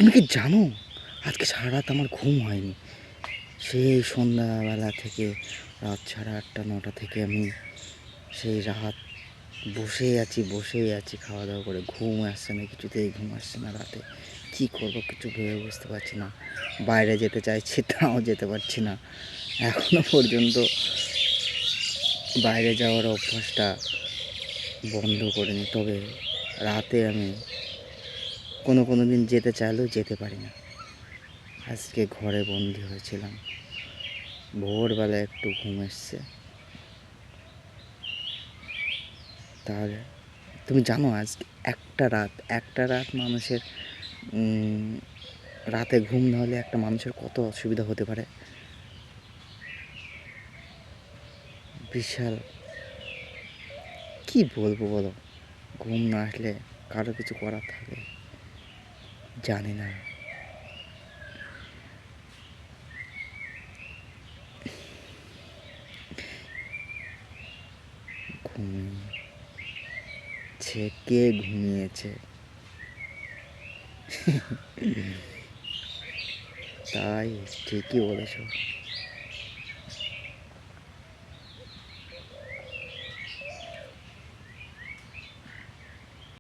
তুমি কি জানো আজকে সারা রাত আমার ঘুম হয়নি। সেই সন্ধ্যাবেলা থেকে রাত 8:30-9টা থেকে আমি সেই রাত বসেই আছি খাওয়া দাওয়া করে। ঘুম আসছে না, কিছুতেই ঘুম আসছে না রাতে। কী করবো কিছু ভেবে বুঝতে পারছি না। বাইরে যেতে চাইছি তাও যেতে পারছি না। এখনও পর্যন্ত বাইরে যাওয়ার অভ্যাসটা বন্ধ করিনি, তবে রাতে আমি কোনো দিন যেতে চাইলেও যেতে পারি না। আজকে ঘরে বন্দি হয়েছিলাম, ভোরবেলা একটু ঘুম এসছে। তাহলে তুমি জানো আজকে একটা রাত মানুষের রাতে ঘুম না হলে একটা মানুষের কত অসুবিধা হতে পারে। বিশাল, কি বলবো বলো। ঘুম না আসলে কারো কিছু করার থাকে জানি না। ঘুমিয়েছে, কে ঘুমিয়েছে? তাই, ঠিকই বলেছ।